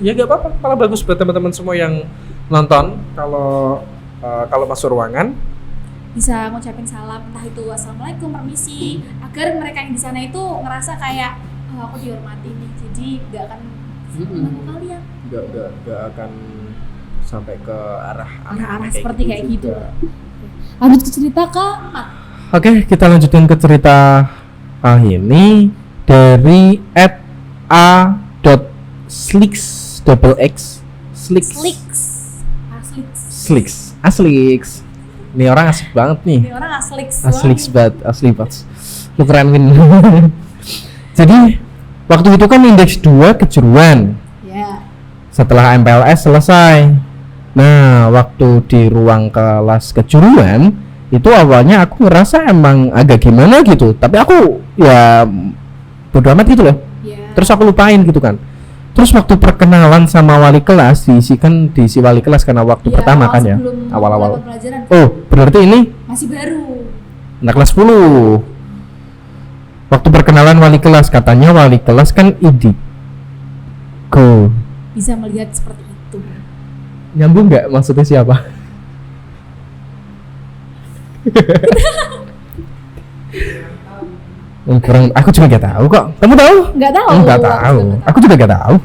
ya nggak apa-apa, malah bagus buat teman-teman semua yang nonton. Kalau masuk ruangan bisa ngucapin salam, entah itu assalamualaikum, permisi, agar mereka yang di sana itu ngerasa kayak aku dihormati nih, jadi nggak akan mengganggu kalian. Nggak akan sampai ke arah seperti kayak gitu. Lanjut ke cerita keempat. Oke, kita lanjutin ke cerita ini dari @a.slix Aslix. Ini orang asik banget nih. Ini orang Asli banget. Lu keren Win. Jadi waktu itu kan indeks 2 kejuruan. Ya. Setelah MPLS selesai. Nah, waktu di ruang kelas kejuruan itu awalnya aku ngerasa emang agak gimana gitu, tapi aku ya bodo amat gitu loh. Yeah. Terus aku lupain gitu kan. Terus waktu perkenalan sama wali kelas diisi wali kelas karena waktu pertama kan ya, awal-awal. Oh, berarti ini masih baru. Anak kelas 10. Waktu perkenalan wali kelas, katanya wali kelas kan indigo. Bisa melihat seperti itu. Nyambung nggak maksudnya siapa? Kurang, aku juga nggak tahu kok. Kamu tahu? Nggak tahu. Nggak tahu. Aku juga nggak tahu.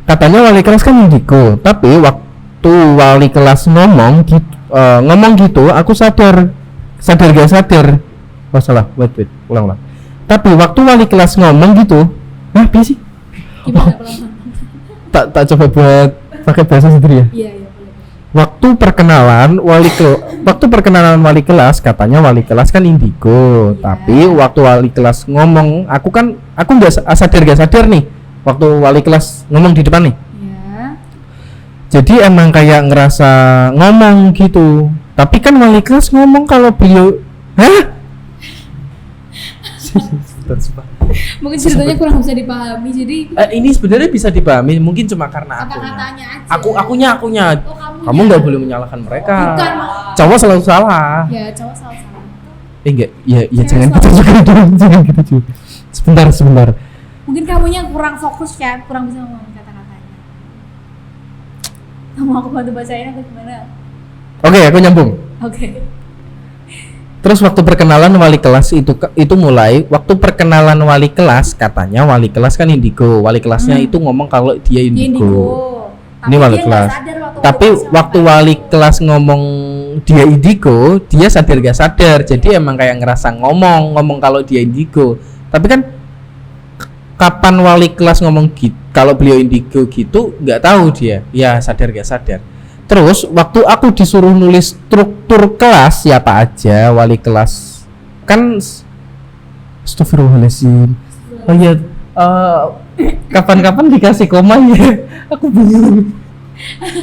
Katanya wali kelas kan indigo, tapi waktu wali kelas ngomong gitu, aku sadar gak sadar. Oh salah, wait, ulang. Tapi waktu wali kelas ngomong gitu, apa sih? Gimana Tak coba buat pakai bahasa sendiri ya. Iya. Waktu perkenalan wali kelas katanya wali kelas kan indigo, tapi waktu wali kelas ngomong aku nggak sadar nih waktu wali kelas ngomong di depan nih. Iya. Jadi emang kayak ngerasa ngomong gitu, tapi kan wali kelas ngomong kalau beliau, mungkin ceritanya kurang bisa dipahami, jadi ini sebenarnya bisa dipahami, mungkin cuma karena kata-katanya aja. Akunya. Kamu nggak boleh menyalahkan mereka. Bukan. Cowok selalu salah. Ya, cowok selalu salah. Enggak, ya jangan gitu juga. Sebentar. Mungkin kamunya kurang fokus ya, kurang bisa ngomong kata-katanya. Kamu aku bantu bacain atau gimana? Oke, aku nyambung. Oke. Terus waktu perkenalan wali kelas itu mulai waktu perkenalan wali kelas, katanya wali kelas kan indigo. Wali kelasnya itu ngomong kalau dia indigo. Ini wali kelas. Tapi waktu wali kelas ngomong dia indigo, dia sadar gak sadar. Jadi emang kayak ngerasa ngomong kalau dia indigo. Tapi kan kapan wali kelas ngomong gitu kalau beliau indigo gitu, nggak tahu dia. Ya sadar gak sadar. Terus waktu aku disuruh nulis struktur kelas siapa aja wali kelas kan, astagfirullahaladzim. Oh iya, kapan-kapan dikasih koma ya? Aku bingung.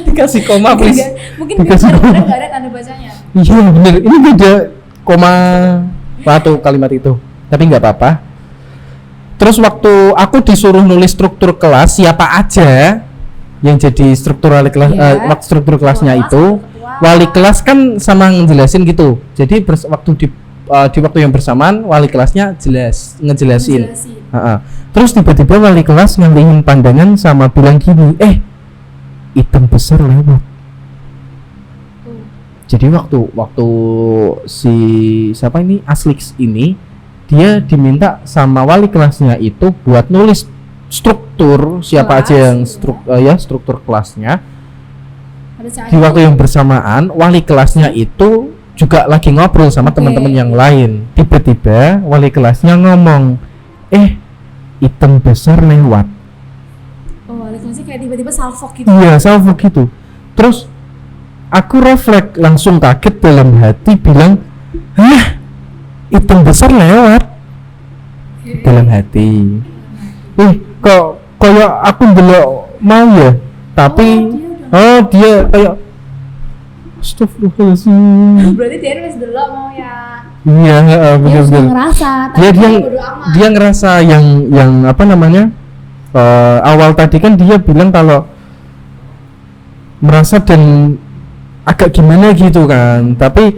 Dikasih koma please. Mungkin nggak ada tanda bacanya. Iya bener, ini beda koma waktu kalimat itu. Tapi nggak apa-apa. Terus waktu aku disuruh nulis struktur kelas siapa aja yang jadi struktur wali kelas, struktur kelasnya itu wali kelas kan sama ngejelasin gitu. Jadi waktu di waktu yang bersamaan wali kelasnya ngejelasin. Terus tiba-tiba wali kelas ngalihin pandangan sama bilang gini, hitam besar lewat. Jadi waktu si siapa ini Aslix ini dia diminta sama wali kelasnya itu buat nulis struktur siapa aja yang struktur kelasnya. Di waktu yang bersamaan wali kelasnya itu juga lagi ngobrol sama teman-teman yang lain. Tiba-tiba wali kelasnya ngomong, hitam besar lewat. Wali kelasnya kayak tiba-tiba salvo gitu. Iya, salvo gitu. Terus aku refleks langsung kaget dalam hati bilang, hitam besar lewat. Dalam hati. Kok kayak aku belum mau ya, tapi dia kayak astagfirullahaladzim. Berarti dia harus delok mau ya. Iya, benar. Dia ngerasa yang apa namanya? Awal tadi kan dia bilang kalau merasa dan agak gimana gitu kan, tapi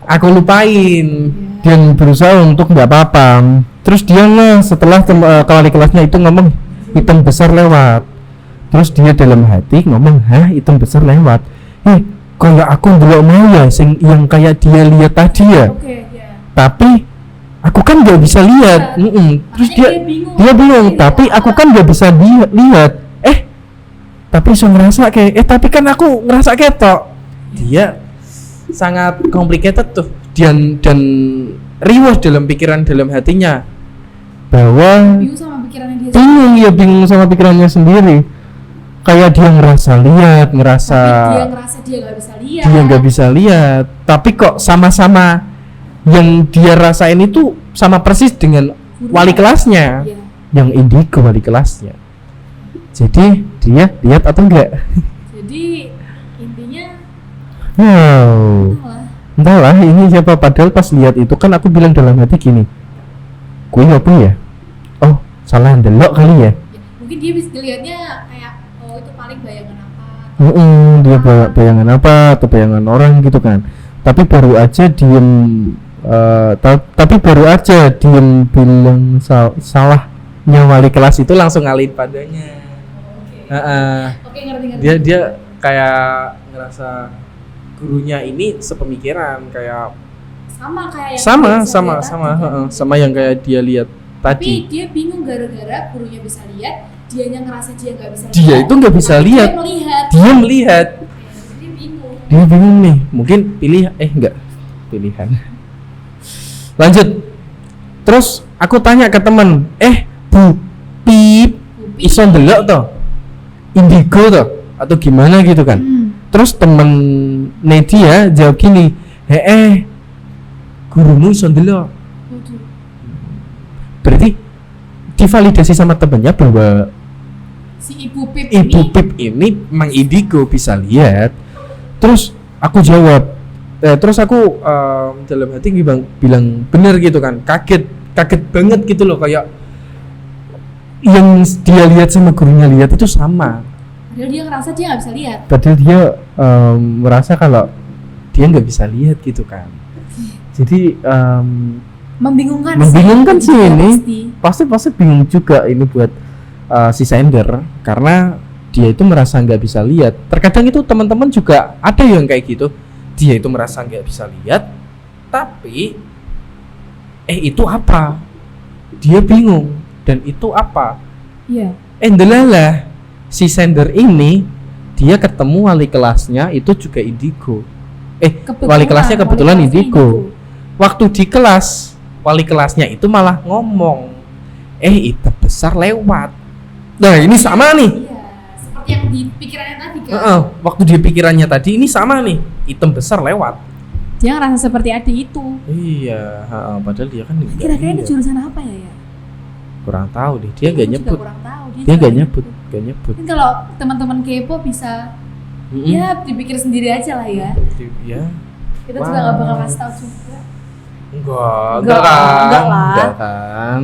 aku lupain dan berusaha untuk nggak apa-apa. Terus dia setelah wali kelasnya itu ngomong hitam besar lewat, Terus dia dalam hati ngomong, hah hitam besar lewat. Kayak aku ndelok mau ya sing yang kayak dia lihat tadi ya. Tapi aku kan nggak bisa lihat. Terus dia bingung. Tapi aku kan nggak bisa lihat. Tapi so ngerasa kayak tapi kan aku ngerasa ketok. Dia sangat complicated tuh dan riwah dalam pikiran dalam hatinya bahwa bingung sama pikirannya sendiri. Kayak dia ngerasa lihat, dia nggak bisa lihat. Tapi kok sama-sama yang dia rasain itu sama persis dengan wali kelasnya, yang indigo wali kelasnya. Jadi dia lihat atau enggak? Jadi intinya entahlah ini siapa. Padahal pas lihat itu kan aku bilang dalam hati gini, gue apa ya? Oh salah ndelok kali ya. Mungkin dia bisa dilihatnya kayak itu paling bayangan apa. Dia bayangan apa atau bayangan orang gitu kan. Tapi baru aja diem bilang salahnya wali kelas itu langsung ngalihin padanya. Ngerti. Dia kayak ngerasa gurunya ini sepemikiran kayak sama yang kayak dia lihat tadi. Tapi dia bingung gara-gara gurunya bisa lihat, dianya ngerasa dia nggak bisa lihat. Dia itu nggak bisa lihat. Dia melihat. Dia bingung nih. Mungkin pilihan. Lanjut. Terus aku tanya ke teman, Bu Pip, iso ndelok toh? Indigo toh? Atau gimana gitu kan? Terus temen Nedia jawab gini, gurumu iso ndelok. Berarti divalidasi sama temennya bahwa si Ibu Pip ini memang indigo bisa lihat. Terus aku jawab, terus aku dalam hati bilang bener gitu kan, kaget banget gitu loh, kayak yang dia lihat sama gurunya lihat itu sama. Padahal dia ngerasa dia nggak bisa lihat. Padahal dia merasa kalau dia nggak bisa lihat gitu kan. Jadi membingungkan sih ini. Pasti bingung juga ini buat si sender karena dia itu merasa nggak bisa lihat. Terkadang itu teman-teman juga ada yang kayak gitu. Dia itu merasa nggak bisa lihat, tapi itu apa? Dia bingung dan itu apa? Iya. Ndelalah si sender ini dia ketemu wali kelasnya itu juga indigo. Wali kelasnya kebetulan indigo. Waktu di kelas wali kelasnya itu malah ngomong, hitam besar lewat. Nah ini sama nih. Iya, seperti yang di pikirannya tadi kan. Waktu di pikirannya tadi ini sama nih, hitam besar lewat. Dia ngerasa seperti adik itu. Iya, padahal dia kan. Kira-kira ini jurusan apa ya? Kurang tahu deh, dia nggak nyebut. Dia nggak nyebut. Mungkin kalau teman-teman kepo bisa, ya dipikir sendiri aja lah ya. Iya. Kita juga nggak bakal kasih tahu juga. Enggak kan.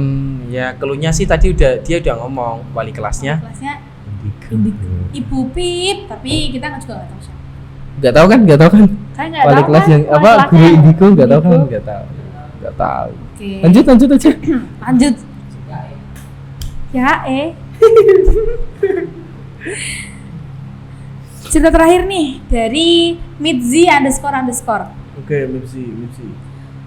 Ya keluhnya sih tadi dia udah ngomong wali kelasnya Ibu Pip, tapi kita juga nggak tahu siapa. Nggak tahu kan? Wali kelas yang apa? Guru indigo nggak tahu kan? Nggak tahu. Okay. Lanjut aja. Lanjut. Ya cerita terakhir nih dari Mitzi __. Oke, Mitzi.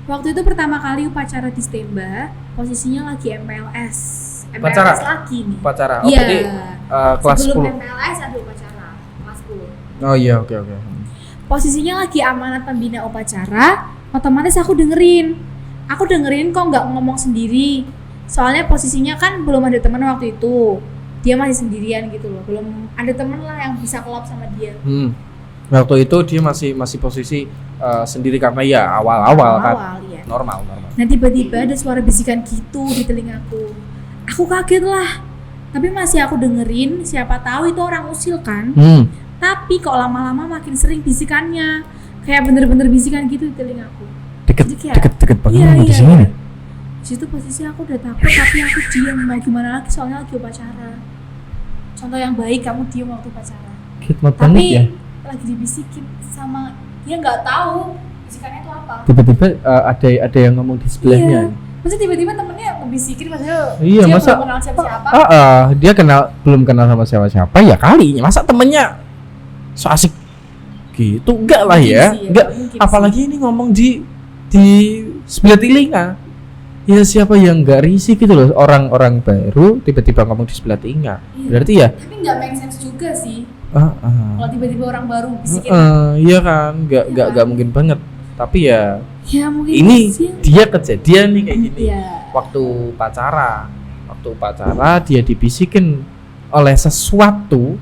Waktu itu pertama kali upacara di Stemba, posisinya lagi MPLS. Upacara? Lagi nih. Upacara. Iya. Kelas 10. Sebelum MPLS ada upacara, kelas 10. Oh iya, oke. Posisinya lagi amanat pembina upacara, otomatis aku dengerin kok nggak ngomong sendiri. Soalnya posisinya kan belum ada teman waktu itu. Dia masih sendirian gitu loh. Belum ada teman lah yang bisa kelop sama dia. Waktu itu dia masih posisi sendiri karena ya awal-awal kan. Iya. Normal. Nah tiba-tiba ada suara bisikan gitu di telingaku. Aku kaget lah. Tapi masih aku dengerin, siapa tahu itu orang usil kan. Tapi kok lama-lama makin sering bisikannya. Kayak bener-bener bisikan gitu di telingaku. Deket banget di sini nih. Di situ posisi aku udah takut tapi aku diam, mau gimana lagi soalnya lagi upacara. Contoh yang baik, kamu diam waktu upacara. Tapi ya? Lagi dibisikin sama dia, nggak tahu bisikannya itu apa. Tiba-tiba ada yang ngomong di sebelahnya. Iya. Terus tiba-tiba temennya dibisikin padahal Iya, dia masa- belum kenal siapa-siapa. Dia belum kenal sama siapa-siapa ya kali. Masa temennya so asik gitu? Enggak lah Mungkin ya. sih ya, Enggak. mungkin Apalagi ini ngomong di sebelah telinga. Ya siapa yang nggak risih gitu loh, orang-orang baru tiba-tiba ngomong di sebelah telinga. Iya. Berarti ya Tapi nggak make sense juga sih. ah, Kalau tiba-tiba orang baru bisikin. iya kan, nggak mungkin banget. Tapi ya Ya mungkin ini sih. dia kejadian nih kayak gini. Iya. Waktu pacara dia dibisikin oleh sesuatu,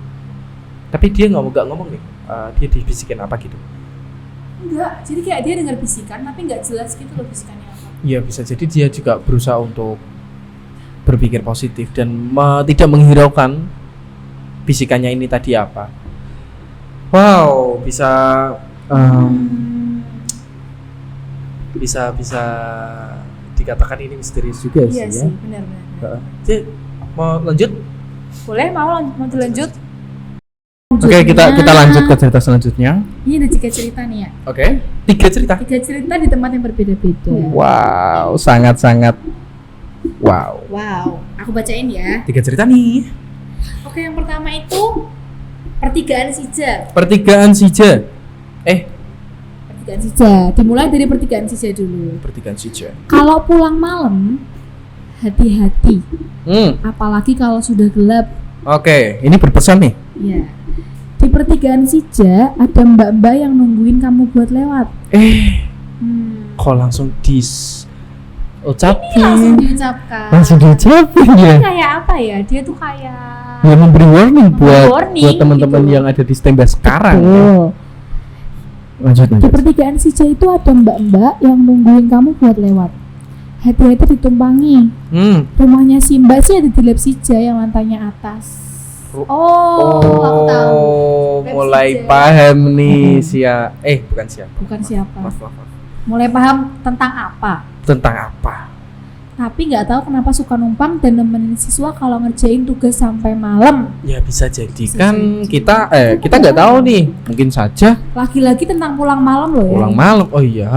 tapi dia nggak ngomong nih. Dia dibisikin apa gitu? Enggak, jadi kayak dia dengar bisikan tapi nggak jelas gitu loh bisikannya apa. Iya, bisa jadi dia juga berusaha untuk berpikir positif dan tidak menghiraukan bisikannya ini tadi apa. Wow, bisa bisa dikatakan ini misterius juga Iya sih sih, ya. benar-benar. Jadi mau lanjut? Boleh mau dilanjut? Oke, kita lanjut ke cerita selanjutnya. Ini ada 3 cerita nih ya. Oke, 3 cerita. 3 cerita di tempat yang berbeda-beda. Wow, sangat-sangat wow. Wow, aku bacain ya. 3 cerita nih. Oke, yang pertama itu pertigaan Sija. Pertigaan Sija. Pertigaan Sija. Dimulai dari pertigaan Sija dulu. Pertigaan Sija. Kalau pulang malam, hati-hati. Apalagi kalau sudah gelap. Oke, ini berpesan nih. Ya. Di pertigaan Sija ada mbak-mbak yang nungguin kamu buat lewat. Kok langsung Ini langsung diucapkan. langsung diucapin ya. Kayak apa ya? Dia tuh kayak Ya memberi warning buat warning teman-teman gitu. yang ada di standby sekarang. Ya. Betul. Lanjut. Di pertigaan Sija itu ada mbak-mbak yang nungguin kamu buat lewat. Hati-hati ditumpangi. Rumahnya si mbak sih ada di lab Sija yang lantainya atas. Aku tahu. Lab Mulai Sija. paham nih bukan siapa. Bukan siapa. Maaf. Mulai paham tentang apa. Tentang apa? Tapi nggak tahu kenapa suka numpang dan nemenin siswa kalau ngerjain tugas sampai malam. Ya bisa jadi Bisa kan jadi. kita nggak tahu nih. Mungkin saja Lagi-lagi tentang pulang malam loh ya. pulang malam. Oh iya,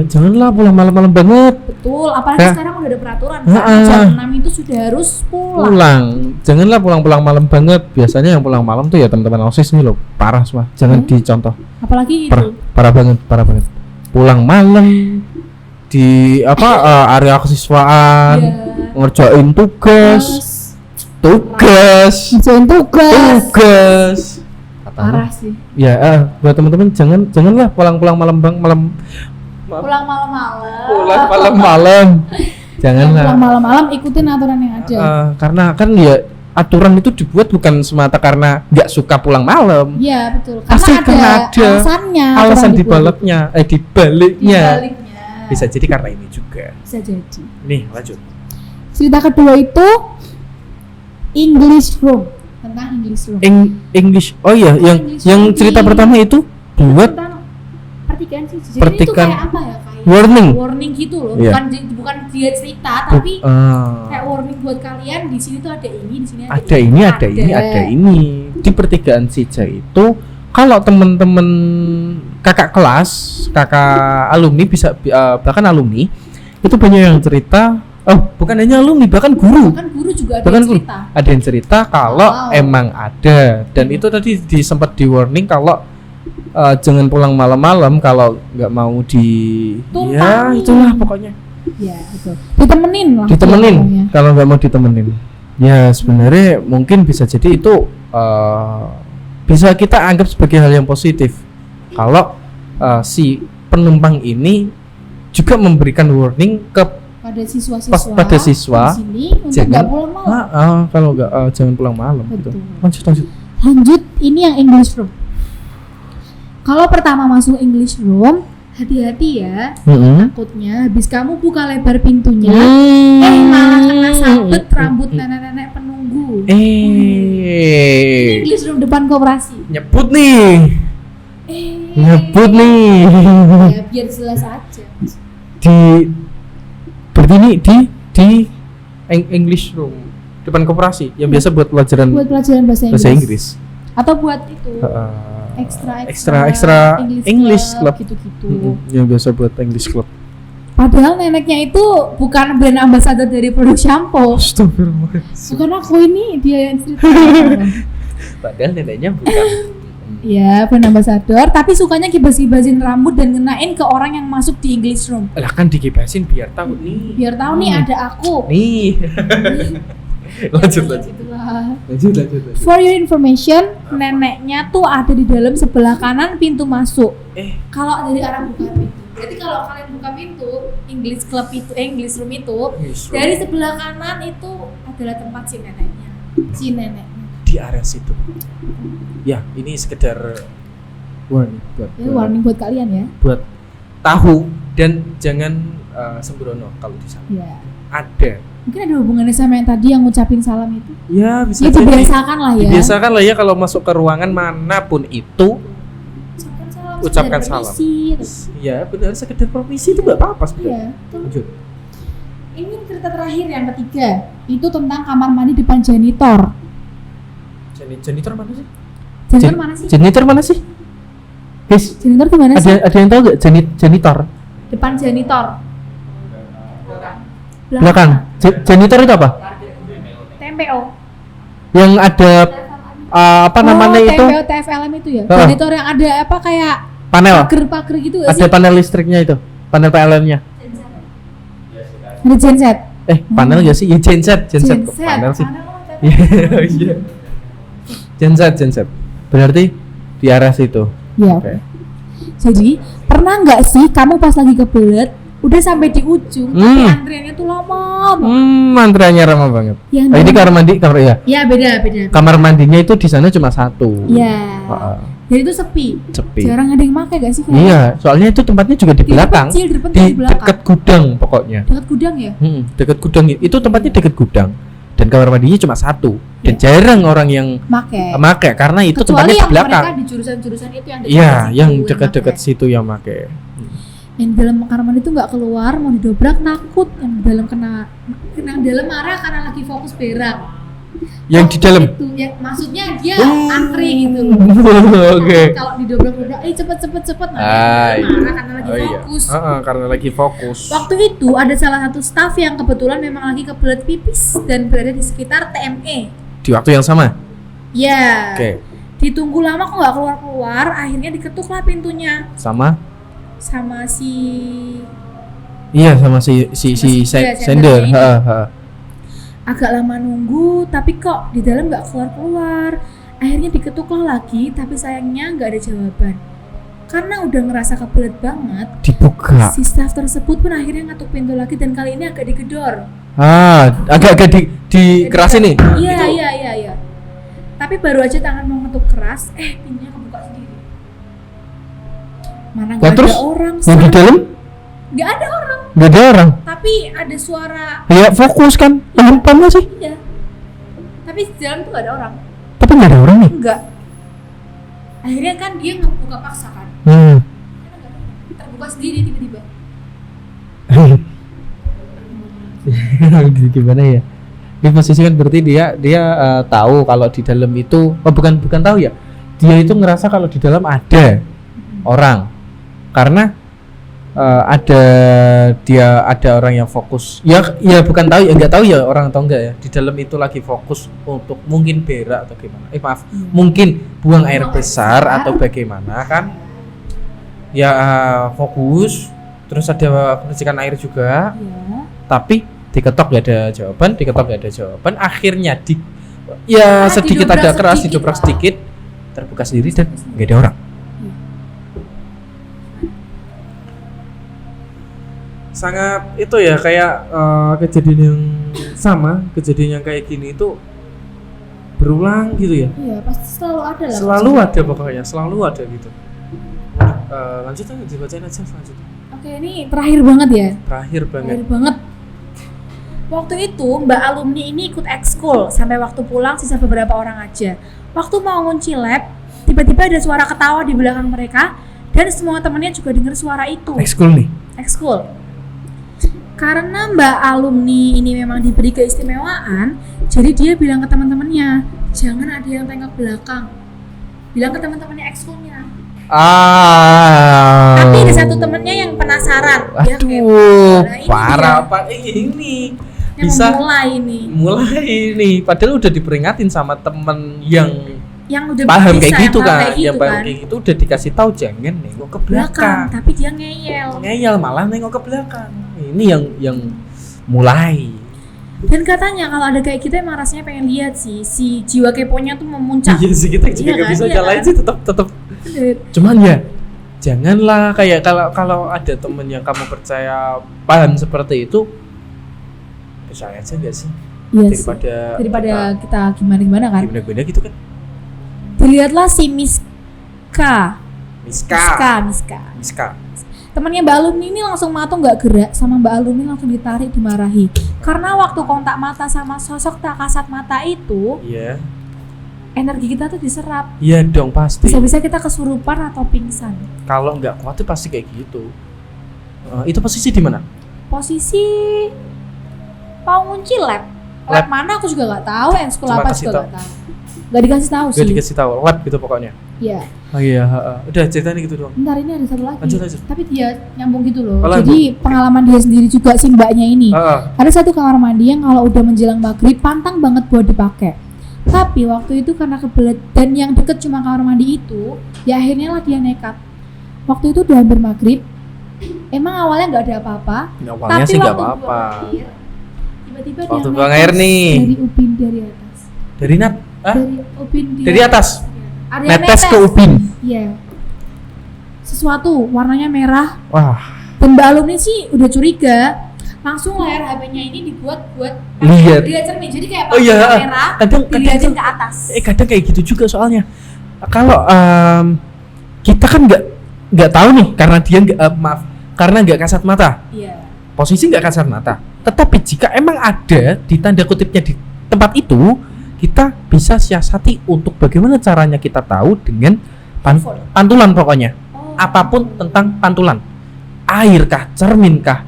janganlah pulang malam-malam banget. Betul, apalagi Hah? sekarang udah ada peraturan Hah? kan jam 6 itu sudah harus pulang. Janganlah pulang malam banget. Biasanya yang pulang malam tuh ya teman-teman OSIS nih loh, parah semua. Jangan dicontoh. Apalagi itu. Parah banget. Pulang malam di area kesiswaan, Iya. ngerjain tugas. Ngerjain tugas. Katanya. Parah sih. Ya, buat teman-teman janganlah pulang malam. Pulang malam-malam. Pulang malam. Janganlah. Pulang malam-malam ikutin aturan yang ada. Karena kan ya aturan itu dibuat bukan semata karena nggak suka pulang malam. Iya, betul. Pasti karena ada alasannya. alasan aturan dibuat. dibaliknya. Dibaliknya. Bisa jadi karena ini juga. Bisa jadi. Nih, lanjut. Cerita kedua itu English Room. Tentang English Room. English. Oh iya, English yang room cerita di- pertama itu buat Tentang pertigaan sih. Jadi itu Pertigaan. kayak apa ya? Kayak warning. gitu loh. Iya. Bukan dia cerita, tapi Ah, kayak warning buat kalian. Di sini tuh ada ini, di sini ada ini. Di pertigaan Sija itu kalau teman-teman kakak alumni bisa bahkan alumni itu banyak yang cerita. Oh, bukan hanya alumni, bahkan guru. Bahkan guru juga ada Bahkan yang cerita. Ada yang cerita kalau Wow. emang ada, dan itu tadi sempat di warning kalau jangan pulang malam-malam kalau nggak mau Tumpangi. ya itulah pokoknya Ya, betul. Ditemenin lah. ditemenin pokoknya. kalau nggak mau ditemenin. Ya sebenarnya mungkin bisa jadi itu bisa kita anggap sebagai hal yang positif kalau si penumpang ini juga memberikan warning Pada siswa-siswa. pada siswa, di sini untuk jangan- nggak pulang malam. kalau nggak jangan pulang malam gitu. Betul. Lanjut. Lanjut, ini yang English Room. Kalau pertama masuk English Room, hati-hati ya. Takutnya habis kamu buka lebar pintunya, malah kena sabet rambut nenek-nenek penunggu. Ini English Room depan koperasi. Nyebut nih. Ya, biar jelas aja. Berarti ini di English Room depan koperasi yang biasa buat pelajaran Buat pelajaran bahasa bahasa Inggris. Inggris. Atau buat itu Extra English Club. gitu-gitu. Yang biasa buat English Club. Padahal neneknya itu bukan brand ambassador dari produk shampoo. Astagfirullahaladzim. Bukan aku ini, dia yang cerita. Padahal neneknya bukan. Iya, brand ambassador, tapi sukanya kibas-kibasin rambut dan ngenain ke orang yang masuk di English room. Lah kan dikibasin biar tahu nih. Biar tahu nih ada aku. Nih. lanjut. Itulah. Lanjut. For your information, neneknya tuh ada di dalam sebelah kanan pintu masuk. Kalau dari arah buka pintu. Jadi kalau kalian buka pintu English club itu, English room itu, dari sebelah kanan itu adalah tempat si neneknya. Di area situ. Ya, ini sekedar warning buat kalian ya. Buat tahu dan jangan sembrono kalau di sana. Iya. Ada. Mungkin ada hubungannya sama yang tadi yang ngucapin salam itu. Ya, bisa ya, jadi. Dibiasakan lah ya. Dibiasakan lah ya kalau masuk ke ruangan manapun itu. Ucapkan salam. Iya, benar, sekedar permisi itu enggak apa-apa sebenarnya. Iya. Lanjut. Ini cerita terakhir yang ketiga. Itu tentang kamar mandi depan janitor. Janitor mana sih? Janitor mana sih? Janitor mana sih? Guys, janitor di mana sih? Ada yang tahu enggak janitor? Depan janitor. Belakang. Janitor itu apa? TMPO. Yang ada apa namanya itu? TMPO TFLM itu ya. Janitor yang ada apa kayak panel. Pagar gitu gak sih? Ada panel listriknya itu. Panel PLN-nya. Ada genset. Panel enggak sih? Ya genset kok panel sih. Iya. Genset. Berarti di arah situ. Iya. Okay. Jadi, pernah nggak sih kamu pas lagi kebelet udah sampai di ujung tapi antriannya tuh lama banget. Antriannya lama banget. Ini kamar mandi ya? Iya, beda. Kamar mandinya itu di sana cuma satu. Iya. Jadi itu sepi. Jarang ada yang pakai gak sih? Iya, soalnya itu tempatnya juga di belakang. Di dekat gudang pokoknya. Dekat gudang ya? Dekat gudang. Itu tempatnya dekat gudang. Dan kamar mandinya cuma satu. Dan jarang orang yang make karena itu kecuali tempatnya di belakang. Mereka di jurusan-jurusan itu yang dekat. Iya, yang dekat-dekat situ yang make. Yang dalam kamar mandi itu nggak keluar, mau didobrak takut, yang dalam kena dalam marah karena lagi fokus berak. Yang di dalam itu ya, maksudnya dia antri gitu. Oke. Kalau didobrak-dobrak, cepet. Marah karena lagi fokus. Karena lagi fokus. Waktu itu ada salah satu staf yang kebetulan memang lagi kebelet pipis dan berada di sekitar TME. Di waktu yang sama? Ya. Oke. Ditunggu lama kok nggak keluar, akhirnya diketuklah pintunya. Sama si sender. Agak lama nunggu tapi kok di dalam nggak keluar. Akhirnya diketuklah lagi tapi sayangnya nggak ada jawaban. Karena udah ngerasa kebelet banget, dibuka. Si staff tersebut pun akhirnya ngetuk pintu lagi dan kali ini agak digedor. Agak dikerasin nih. Iya. Tapi baru aja tangan mau ngetuk keras, pintunya kebuka sendiri. Mana nggak ada orang? Yang di dalam? Nggak ada orang. Nggak ada orang. Tapi ada suara. Ya fokus kan? Lempam nggak sih? Iya. Tapi di dalam tuh nggak ada orang. Tapi nggak ada orang nih? Enggak. Akhirnya kan dia ngebuka paksa kan. Terbuka sendiri tiba-tiba. Gimana ya? Di posisi kan berarti dia tahu kalau di dalam itu bukan tahu ya. Dia itu ngerasa kalau di dalam ada orang. Karena ada orang yang fokus. Ya bukan tahu ya, enggak tahu ya orang atau enggak ya. Di dalam itu lagi fokus untuk mungkin berak atau gimana. Mungkin buang air besar atau bagaimana kan. Ya fokus. Terus ada percikan air juga. Ya. Tapi diketok gak ada jawaban. Akhirnya sedikit ada keras, didobrak sedikit, terbuka sendiri dan nggak ada orang. Sangat itu ya kayak kejadian yang sama, kejadian yang kayak gini itu berulang gitu ya. Iya, pasti selalu ada lah. Selalu ada gitu. Lanjut aja, dibacain aja selanjutnya. Oke, ini terakhir banget ya. Terakhir banget. Waktu itu Mbak alumni ini ikut ekskul sampai waktu pulang sisa beberapa orang aja. Waktu mau ngunci lab, tiba-tiba ada suara ketawa di belakang mereka dan semua temannya juga dengar suara itu. Ekskul. Karena Mbak alumni ini memang diberi keistimewaan, jadi dia bilang ke teman-temannya, jangan ada yang tengok belakang. Bilang ke teman-temannya ekskulnya. Tapi ada satu temennya yang penasaran. Dia kayak, Aduh, "Nah, ini parah dia apa ini? yang Bisa mulai nih. Padahal udah diperingatin sama temen yang udah paham bisa, kayak gitu yang paham kan, kayak gitu yang paham kan. kayak gitu udah dikasih tahu jangan nengok ke belakang. Tapi dia ngeyel. Malah nengok ke belakang. Ini yang mulai. Dan katanya kalau ada kayak gitu emang rasanya pengen lihat sih si jiwa keponya tuh memuncak. Iya sih, kita juga Iya nggak kan? bisa Iya nyalain kan? sih, tetap. Cuman ya janganlah kayak kalau ada temen yang kamu percaya paham seperti itu, percaya aja nggak sih? Iya daripada kita gimana kan. gimana gitu kan. Dilihatlah si Miska. Temannya Mbak Alumni ini langsung mata nggak gerak, sama Mbak Alumni langsung ditarik, dimarahi. Karena waktu kontak mata sama sosok tak kasat mata itu, Iya. energi kita tuh diserap. Iya dong pasti. Bisa-bisa kita kesurupan atau pingsan. Kalau nggak kuat tuh pasti kayak gitu. Itu posisi di mana? Posisi mau ngunci lab mana aku juga nggak tahu, ekskul Cuma apa kasih juga nggak tahu. Nggak dikasih tahu sih. Nggak dikasih tahu, lab gitu pokoknya. Iya. Oh iya, udah ceritanya gitu doang. Bentar, ini ada satu lagi. Lanjut. Tapi dia nyambung gitu loh. Oh, jadi pengalaman dia sendiri juga si mbaknya ini. Ada satu kamar mandi yang kalau udah menjelang maghrib pantang banget buat dipakai. Tapi waktu itu karena kebelet dan yang deket cuma kamar mandi itu, ya akhirnya lah dia nekat. Waktu itu udah hampir maghrib. Emang awalnya nggak ada apa-apa. Awalnya tapi sih nggak waktu apa-apa. Tiba-tiba Waktu dia buang air nih. dari ubin dari atas. Dari nat? Dari ubin Dari atas. Ada yang Netes ke ubin. Iya. Sesuatu warnanya merah. Wah. Dan Mbak Alumni sih udah curiga. Langsung layar HP-nya ini dibuat buat lihat cermin. Jadi kayak kamera dilihatin ke atas. Kadang kayak gitu juga soalnya. Kalau kita kan nggak tahu nih karena dia karena nggak kasat mata. Iya. Posisi nggak kasat mata. Tetapi jika emang ada di tanda kutipnya di tempat itu, kita bisa siasati untuk bagaimana caranya kita tahu dengan pantulan pokoknya. Apapun tentang pantulan. Air kah, cermin kah,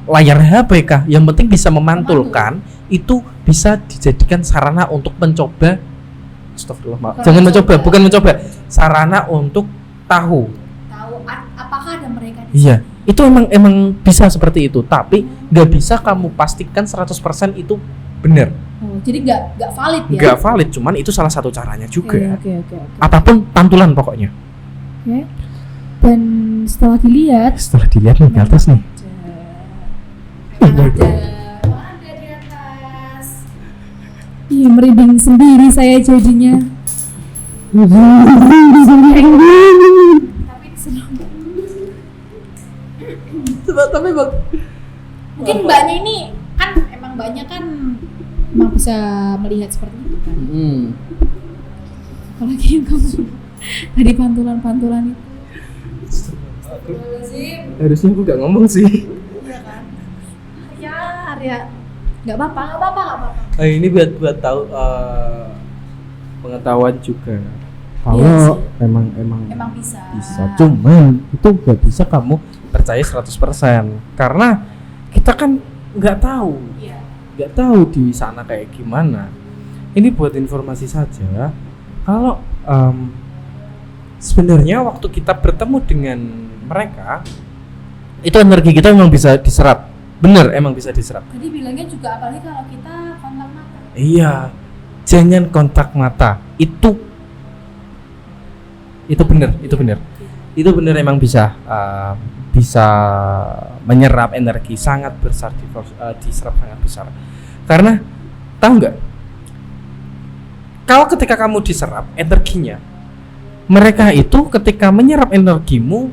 layar HP kah, yang penting bisa memantulkan, itu bisa dijadikan sarana untuk mencoba. Astagfirullah, jangan mencoba, bukan mencoba. Sarana untuk tahu apakah ada mereka di Iya, itu emang bisa seperti itu, tapi nggak bisa kamu pastikan 100% itu benar. Jadi nggak valid ya? Nggak valid, cuman itu salah satu caranya juga. Oke. Apapun pantulan pokoknya. Oke. Dan setelah dilihat nih di atas nih. Ada di atas. Iya, merinding sendiri saya jadinya. Tapi mungkin mbaknya ini kan emang mbaknya kan emang bisa melihat seperti itu kan. Apalagi yang kamu tadi pantulan itu. Harusnya aku gak ngomong sih. Iya kan? Ya, Arya. Gak apa-apa. Ini buat tahu pengetahuan juga. Kalau Iya emang bisa. Cuman itu gak bisa kamu percaya 100% karena kita kan nggak tahu. Iya. Nggak tahu di sana kayak gimana. Ini buat informasi saja. Kalau sebenarnya waktu kita bertemu dengan mereka, itu energi kita memang bisa diserap. Bener, emang bisa diserap. Tadi bilangnya juga apalagi kalau kita kontak mata. Iya, jangan kontak mata. Itu bener. Itu bener emang bisa menyerap energi sangat besar, diserap sangat besar. Karena tahu nggak? Kalau ketika kamu diserap energinya, mereka itu ketika menyerap energimu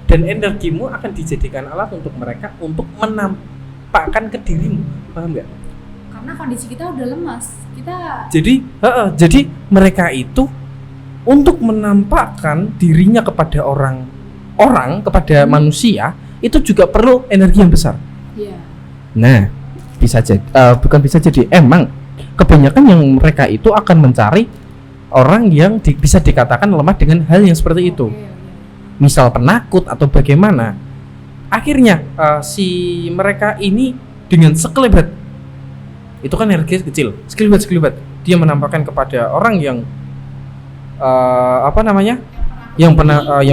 dan energimu akan dijadikan alat untuk mereka untuk menampakkan ke dirimu, paham nggak? Karena kondisi kita udah lemas, jadi mereka itu untuk menampakkan dirinya kepada orang kepada manusia itu juga perlu energi yang besar. Iya. Nah, bukan bisa jadi emang kebanyakan yang mereka itu akan mencari orang yang bisa dikatakan lemah dengan hal yang seperti itu. Misal penakut atau bagaimana. Akhirnya si mereka ini dengan sekelebat, itu kan energi kecil, sekelebat dia menampakkan kepada orang yang yang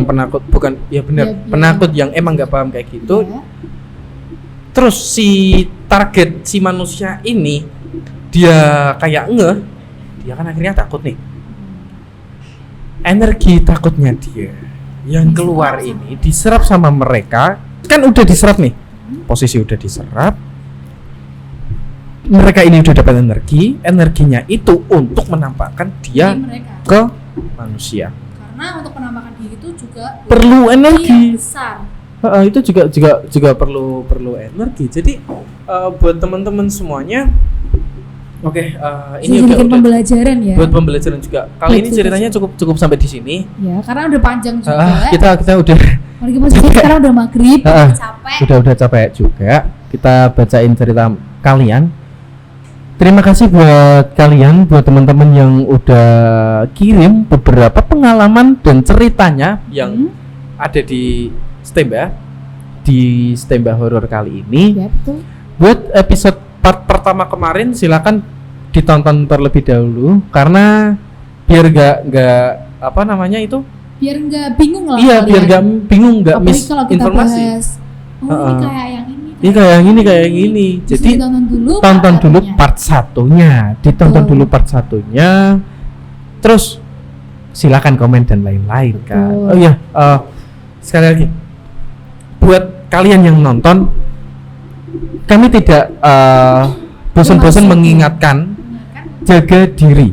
penakut bukan ya benar Ya, penakut yang emang nggak paham kayak gitu. Ya. Terus si target si manusia ini dia kayak dia kan akhirnya takut nih. Energi takutnya dia yang keluar ini diserap sama mereka, kan udah diserap nih, posisi udah diserap, mereka ini udah dapat energinya itu untuk menampakkan dia Jadi mereka. ke manusia. Karena untuk penampakan diri itu juga Perlu energi. yang besar. Itu juga perlu energi. Jadi buat teman-teman semuanya, ini Jadi udah pembelajaran ya. buat pembelajaran juga. Kali ini Betul, ceritanya cukup sampai di sini. Ya, karena udah panjang juga. Kita udah Apalagi posisinya sekarang udah maghrib, capek. udah capek juga. Kita bacain cerita kalian. Terima kasih buat kalian, buat teman-teman yang udah kirim beberapa pengalaman dan ceritanya yang ada di Stemba Horor kali ini. Ya, betul. Buat episode part pertama kemarin silakan ditonton terlebih dahulu karena biar nggak apa namanya itu, Biar nggak bingung lah. iya biar nggak bingung, nggak Apalagi miss kalau kita informasi. bahas, ini kayak yang ini. Ini kayak yang ini kayak yang ini. Terus Jadi ditonton dulu. tonton dulu satunya. part satunya, ditonton Betul. dulu part satunya, terus silakan komen dan lain-lain kan. Betul. Oh iya, sekali lagi buat kalian yang nonton, kami tidak bosan-bosan Maksudnya. mengingatkan jaga diri.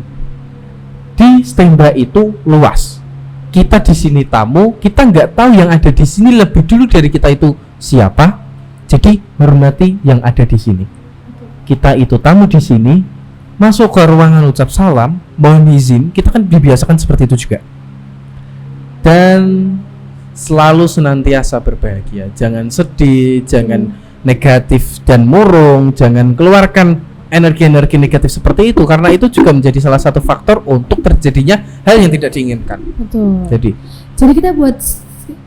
Di Stemba itu luas. Kita di sini tamu, kita nggak tahu yang ada di sini lebih dulu dari kita itu siapa. Jadi hormati yang ada di sini. Kita itu tamu di sini, masuk ke ruangan ucap salam, mohon izin, kita kan dibiasakan seperti itu juga. Dan selalu senantiasa berbahagia, jangan sedih, jangan negatif dan murung, jangan keluarkan energi-energi negatif seperti itu karena itu juga menjadi salah satu faktor untuk terjadinya hal yang tidak diinginkan. Betul. Jadi kita buat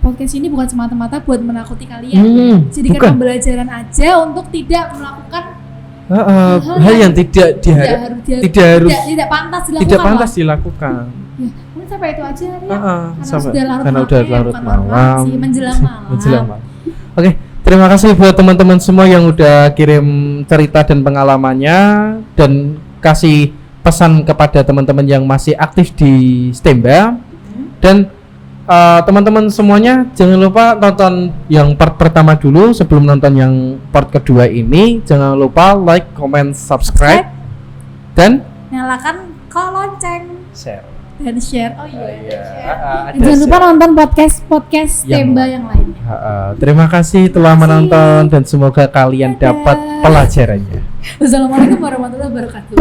podcast ini bukan semata-mata buat menakuti kalian. Jadi bukan. kan pembelajaran aja untuk tidak melakukan hal yang tidak pantas dilakukan. tidak pantas dilakukan. Ya, mungkin sampai itu aja ya. Karena udah larut malam. Menjelang malam. Menjelang malam. Oke, terima kasih buat teman-teman semua yang udah kirim cerita dan pengalamannya dan kasih pesan kepada teman-teman yang masih aktif di Stemba. Dan teman-teman semuanya jangan lupa tonton yang part pertama dulu sebelum nonton yang part kedua ini. Jangan lupa like, comment, subscribe dan nyalakan lonceng share. dan share. Oh iya. Ada Jangan lupa share. nonton podcast Stemba yang lainnya. Terima kasih telah menonton dan semoga kalian Dadah. dapat pelajarannya. Wassalamualaikum warahmatullahi wabarakatuh.